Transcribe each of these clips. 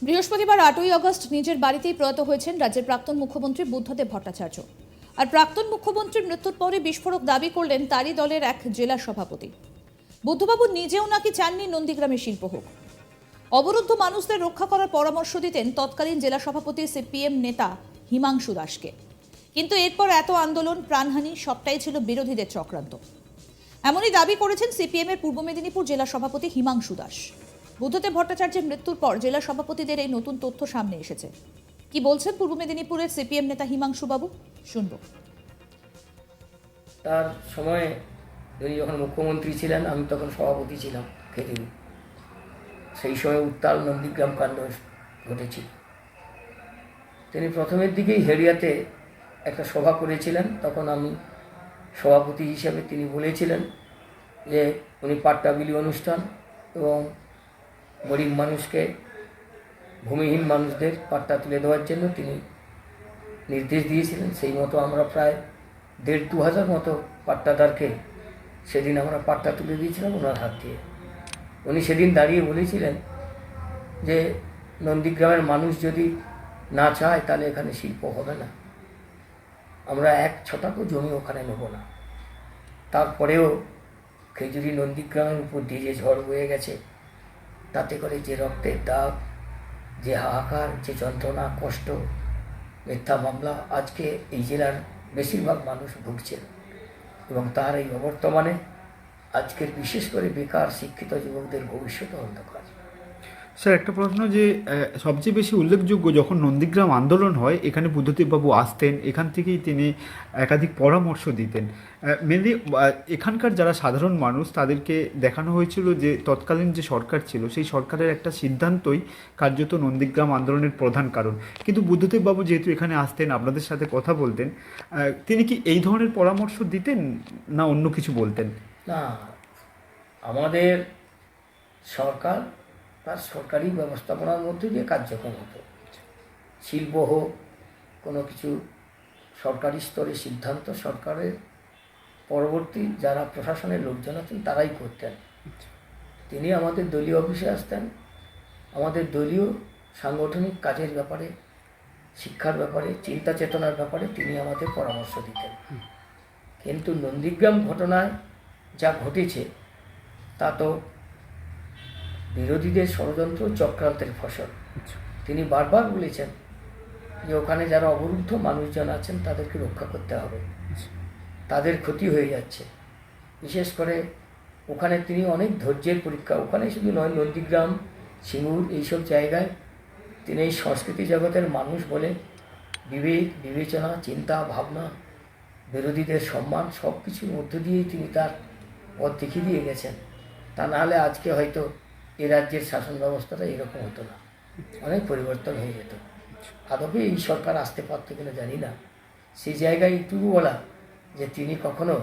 বৃহস্পতিবার 8ই আগস্ট নিজের বাড়িতেই প্রয়াত হয়েছেন রাজ্যের প্রাক্তন মুখ্যমন্ত্রী বুদ্ধদেব ভট্টাচার্য। আর প্রাক্তন মুখ্যমন্ত্রীর মৃত্যুর পরে বিস্ফোরক দাবি করলেন তারই দলের এক জেলা সভাপতি। বুদ্ধবাবু নিজেও নাকি চাননি নন্দীগ্রামে শিল্প হোক। অবরুদ্ধ মানুষদের রক্ষা করার পরামর্শ দিতেন তৎকালীন জেলা সভাপতি সিপিএম নেতা হিমাংশু দাসকে। কিন্তু এরপর এত আন্দোলন, প্রাণহানি সবটাই ছিল বিরোধীদের চক্রান্ত। এমনই দাবি করেছেন সিপিএম এর পূর্ব মেদিনীপুর জেলা সভাপতি হিমাংশু দাস। বুদ্ধদেব ভট্টাচার্যের মৃত্যুর পর জেলা সভাপতিদের এই নতুন তথ্য সামনে এসেছে। কি বলছেন পূর্ব মেদিনীপুরের সিপিএম নেতা হিমাংশু বাবু, শুনব। তার সময়ে তিনি যখন মুখ্যমন্ত্রী ছিলেন, আমি তখন সভাপতি ছিলাম খেদিনি। সেই সময় উত্তাল নন্দীগ্রাম কাণ্ড ঘটেছিল। তিনি প্রথমের দিকেই হেরিয়াতে একটা সভা করেছিলেন। তখন আমি সভাপতি হিসেবে তিনি বলেছিলেন যে উনি পাট্টা বিলি অনুষ্ঠান এবং গরিব মানুষকে, ভূমিহীন মানুষদের পাট্টা তুলে দেওয়ার জন্য তিনি নির্দেশ দিয়েছিলেন। সেই মতো আমরা প্রায় 1,500 মতো পাট্টাদারকে সেদিন আমরা পাট্টা তুলে দিয়েছিলাম ওনার হাত দিয়ে। উনি সেদিন দাঁড়িয়ে বলেছিলেন যে নন্দীগ্রামের মানুষ যদি না চায় তাহলে এখানে শিল্প হবে না, আমরা 1 ছটাকও জমি ওখানে নেব না। তারপরেও খেজুরি নন্দীগ্রামের উপর দিয়ে যে ঝড় বয়ে গেছে, তাতে করে যে রক্তের দাগ, যে হাহাকার, যে যন্ত্রণা, কষ্ট, মিথ্যা মামলা, আজকে এই জেলার বেশিরভাগ মানুষ ভুগছেন। এবং তার এই অবর্তমানে আজকের বিশেষ করে বেকার শিক্ষিত যুবকদের ভবিষ্যৎ অন্ধকার। স্যার, একটা প্রশ্ন, যে সবচেয়ে বেশি উল্লেখযোগ্য যখন নন্দীগ্রাম আন্দোলন হয় এখানে বুদ্ধদেববাবু আসতেন, এখান থেকেই তিনি একাধিক পরামর্শ দিতেন। মেনলি এখানকার যারা সাধারণ মানুষ তাদেরকে দেখানো হয়েছিল যে তৎকালীন যে সরকার ছিল সেই সরকারের একটা সিদ্ধান্তই কার্যত নন্দীগ্রাম আন্দোলনের প্রধান কারণ। কিন্তু বুদ্ধদেববাবু যেহেতু এখানে আসতেন, আপনাদের সাথে কথা বলতেন, তিনি কি এই ধরনের পরামর্শ দিতেন না অন্য কিছু বলতেন? না, আমাদের সরকার তার সরকারি ব্যবস্থাপনার মধ্যে দিয়ে কার্যক্রম হতো। শিল্প হোক, কোনো কিছু সরকারি স্তরে সিদ্ধান্ত সরকারের পরবর্তী যারা প্রশাসনের লোকজন আছেন তারাই করতেন। তিনি আমাদের দলীয় অফিসে আসতেন, আমাদের দলীয় সাংগঠনিক কাজের ব্যাপারে, শিক্ষার ব্যাপারে, চিন্তা চেতনার ব্যাপারে তিনি আমাদের পরামর্শ দিতেন। কিন্তু নন্দীগ্রাম ঘটনায় যা ঘটেছে তা তো বিরোধীদের ষড়যন্ত্র, চক্রান্তের ফসল। তিনি বারবার বলেছেন যে ওখানে যারা অবরুদ্ধ মানুষজন আছেন তাদেরকে রক্ষা করতে হবে, তাদের ক্ষতি হয়ে যাচ্ছে। বিশেষ করে ওখানে তিনি অনেক ধৈর্যের পরীক্ষা, ওখানে শুধু নয়, নন্দীগ্রাম, সিঙ্গুর, এইসব জায়গায় তিনি এই সংস্কৃতি জগতের মানুষ বলে বিবেক, বিবেচনা, চিন্তা, ভাবনা, বিরোধীদের সম্মান সব কিছুর মধ্য দিয়েই তিনি তার পথ দেখিয়ে দিয়ে গেছেন। তা নাহলে আজকে হয়তো এ রাজ্যের শাসন ব্যবস্থাটা এরকম হতো না, অনেক পরিবর্তন হয়ে যেত। আদবে এই সরকার আসতে পারতো কিনা জানি না। সেই জায়গায় একটুকু বলা যে তিনি কখনো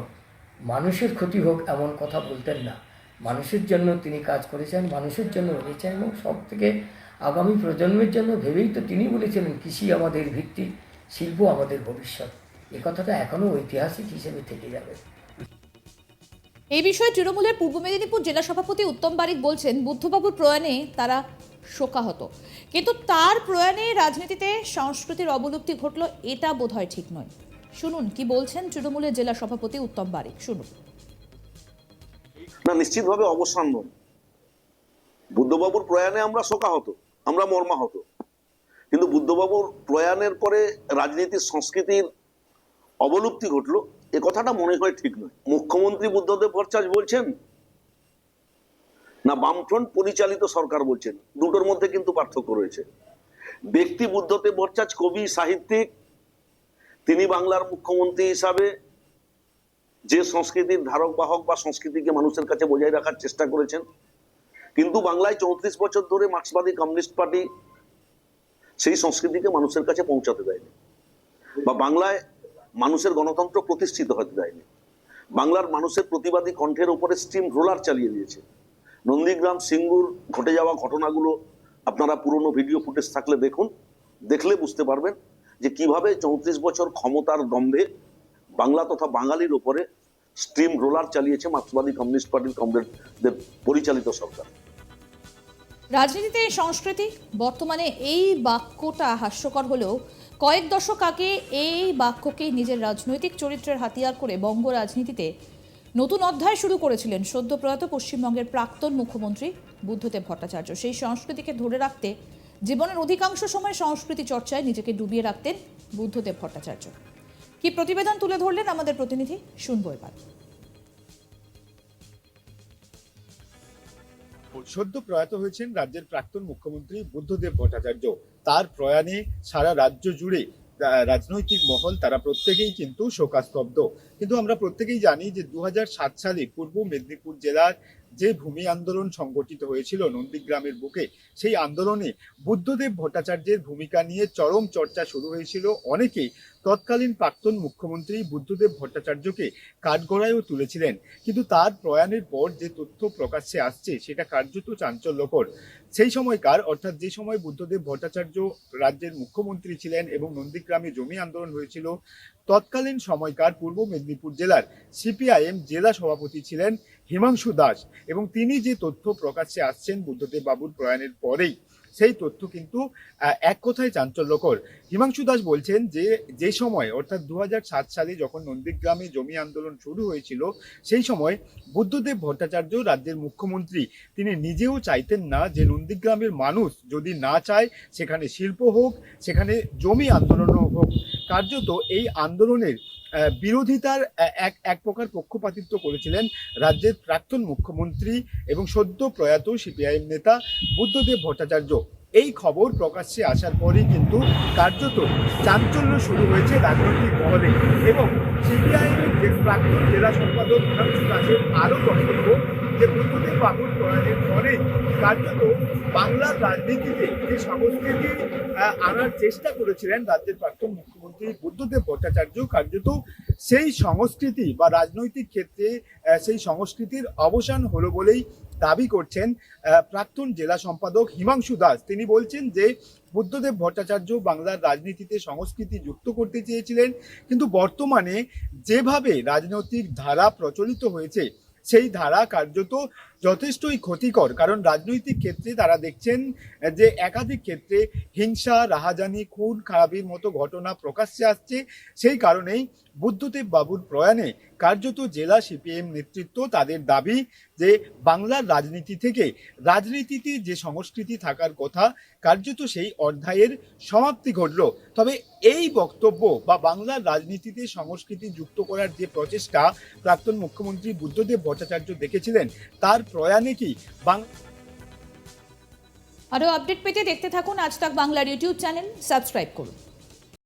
মানুষের ক্ষতি হোক এমন কথা বলতেন না। মানুষের জন্য তিনি কাজ করেছেন, মানুষের জন্য ভেবেছেন এবং সব থেকে আগামী প্রজন্মের জন্য ভেবেই তো তিনি বলেছিলেন কৃষি আমাদের ভিত্তি, শিল্প আমাদের ভবিষ্যৎ। এ কথাটা এখনও ঐতিহাসিক হিসেবে থেকে যাবে। এই বিষয়ে তৃণমূলের পূর্ব মেদিনীপুর জেলা সভাপতি উত্তম বারিক বলছেন, বুদ্ধবাবুর প্রয়াণে তারা শোকাহত, কিন্তু তার প্রয়াণে রাজনীতিতে সংস্কৃতির অবলুপ্তি ঘটলো এটা বোধহয় ঠিক নয়। শুনুন কি বলছেন তৃণমূলের জেলা সভাপতি উত্তম বারিক, শুনুন। না, নিশ্চিতভাবে অবসান নয়। বুদ্ধবাবুর প্রয়াণে আমরা শোকাহত, আমরা মর্মাহত, কিন্তু বুদ্ধবাবুর প্রয়াণের পরে রাজনীতির সংস্কৃতির অবলুপ্তি ঘটলো এ কথাটা মনে হয় ঠিক নয়। মুখ্যমন্ত্রী বুদ্ধদেব ভট্টাচার্য বলছেন না বামফ্রন্ট পরিচালিত সরকার বলছেন, দুটোর মধ্যে কিন্তু পার্থক্য রয়েছে। ব্যক্তি বুদ্ধদেব ভট্টাচার্য কবি, সাহিত্যিক, তিনি বাংলার মুখ্যমন্ত্রী হিসাবে যে সংস্কৃতির ধারক বাহক বা সংস্কৃতিকে মানুষের কাছে বজায় রাখার চেষ্টা করেছেন, কিন্তু বাংলায় 34 বছর ধরে মার্ক্সবাদী কমিউনিস্ট পার্টি সেই সংস্কৃতিকে মানুষের কাছে পৌঁছাতে দেয়নি, বা বাংলায় মানুষের গণতন্ত্র প্রতিষ্ঠিত হতে দেয়নি। বাংলার মানুষের প্রতিবাদী কণ্ঠের উপরে স্টিম রোলার চালিয়ে দিয়েছে। নন্দীগ্রাম, সিঙ্গুর ঘটে যাওয়া ঘটনাগুলো আপনারা পুরনো ভিডিও ফুটেজ থাকলে দেখুন, দেখলে বুঝতে পারবেন যে কিভাবে 34 বছর ক্ষমতার দম্ভে বাংলা তথা বাঙালির উপরে স্টিম রোলার চালিয়েছে মার্ক্সবাদী কমিউনিস্ট পার্টির কমরেডদের পরিচালিত সরকার। রাজনীতিতে সংস্কৃতি, বর্তমানে এই বাক্যটা হাস্যকর হলেও কয়েক দশক আগে এই বাক্যকে নিজের রাজনৈতিক চরিত্রের হাতিয়ার করে বঙ্গ রাজনীতিতে নতুন অধ্যায় শুরু করেছিলেন সদ্য প্রয়াত পশ্চিমবঙ্গের প্রাক্তন মুখ্যমন্ত্রী বুদ্ধদেব ভট্টাচার্য। সেই সংস্কৃতিকে ধরে রাখতে জীবনের অধিকাংশ সময় সংস্কৃতি চর্চায় নিজেকে ডুবিয়ে রাখতেন বুদ্ধদেব ভট্টাচার্য। কি প্রতিবেদন তুলে ধরলেন আমাদের প্রতিনিধি, শুনবো এবার। সদ্য প্রয়াত হয়েছেন রাজ্যের প্রাক্তন মুখ্যমন্ত্রী বুদ্ধদেব ভট্টাচার্য। তার প্রয়াণে সারা রাজ্য জুড়ে রাজনৈতিক মহল তারা প্রত্যেকেই কিন্তু শোকাস্তব্ধ। কিন্তু আমরা প্রত্যেকেই জানি যে 2007 সালে পূর্ব মেদিনীপুর জেলার যে ভূমি আন্দোলন সংগঠিত হয়েছিল নন্দীগ্রামের বুকে, সেই আন্দোলনে বুদ্ধদেব ভট্টাচার্যের ভূমিকা নিয়ে চরম চর্চা শুরু হয়েছিল। অনেকেই তৎকালীন প্রাক্তন মুখ্যমন্ত্রী বুদ্ধদেব ভট্টাচার্যকে কাঠগড়ায়ও তুলেছিলেন। কিন্তু তার প্রয়াণের পর যে তথ্য প্রকাশ্যে আসছে সেটা কার্যত চাঞ্চল্যকর। সেই সময়কার, অর্থাৎ যে সময় বুদ্ধদেব ভট্টাচার্য রাজ্যের মুখ্যমন্ত্রী ছিলেন এবং নন্দীগ্রামে জমি আন্দোলন হয়েছিল, তৎকালীন সময়কার পূর্ব মেদিনীপুর জেলার সিপিআইএম জেলা সভাপতি ছিলেন হিমাংশু দাস, এবং তিনি যে তথ্য প্রকাশ্যে আসছেন বুদ্ধদেব বাবুর প্রয়াণের পরেই, সেই তথ্য কিন্তু এক কথায় চাঞ্চল্যকর। হিমাংশু দাস বলছেন যে সময়, অর্থাৎ 2007 সালে যখন নন্দীগ্রামে জমি আন্দোলন শুরু হয়েছিল, সেই সময় বুদ্ধদেব ভট্টাচার্য রাজ্যের মুখ্যমন্ত্রী, তিনি নিজেও চাইতেন না যে নন্দীগ্রামের মানুষ যদি না চায় সেখানে শিল্প হোক, সেখানে জমি আন্দোলনও হোক। কার্যত এই আন্দোলনের বিরোধিতার এক প্রকার পক্ষপাতিত্ব করেছিলেন রাজ্যের প্রাক্তন মুখ্যমন্ত্রী এবং সদ্য প্রয়াত সিপিআইএম নেতা বুদ্ধদেব ভট্টাচার্য। এই খবর প্রকাশ্যে আসার পরেই কিন্তু কার্যত চাঞ্চল্য শুরু হয়েছে রাজনৈতিক মহলে, এবং সিপিআইএমের যে প্রাক্তন জেলা সম্পাদক হিমাংশু দাসের আরও বক্তব্য যে বুদ্ধদেব বাবুর প্রয়াণের পরে কার্যত বাংলার রাজনীতিতে যে সংস্কৃতি আনার চেষ্টা করেছিলেন রাজ্যের প্রাক্তন মুখ্যমন্ত্রী বুদ্ধদেব ভট্টাচার্য, কার্যত সেই সংস্কৃতি বা রাজনৈতিক ক্ষেত্রে সেই সংস্কৃতির অবসান হলো বলেই দাবি করছেন প্রাক্তন জেলা সম্পাদক হিমাংশু দাস। তিনি বলছেন যে বুদ্ধদেব ভট্টাচার্য বাংলার রাজনীতিতে সংস্কৃতি যুক্ত করতে চেয়েছিলেন, কিন্তু বর্তমানে যেভাবে রাজনৈতিক ধারা প্রচলিত হয়েছে সেই ধারা কার্যত যথেষ্টই ক্ষতিকর। কারণ রাজনৈতিক ক্ষেত্রে তারা দেখছেন যে একাধিক ক্ষেত্রে হিংসা, রাহাজানি, খুন খারাপির মতো ঘটনা প্রকাশ্যে আসছে। সেই কারণেই বুদ্ধদেব বাবুর প্রয়াণে কার্যত জেলা সিপিএম নেতৃত্ব তাদের দাবি যে বাংলার রাজনীতি থেকে রাজনীতিতে যে সংস্কৃতি থাকার কথা, কার্যত সেই অধ্যায়ের সমাপ্তি ঘটল। তবে এই বক্তব্য বা বাংলার রাজনীতিতে সংস্কৃতি যুক্ত করার যে প্রচেষ্টা প্রাক্তন মুখ্যমন্ত্রী বুদ্ধদেব ভট্টাচার্য দেখেছিলেন, তার প্রয়াণে কি আরো আপডেট পেতে দেখতে থাকুন আজ তাক বাংলার ইউটিউব চ্যানেল, সাবস্ক্রাইব করুন।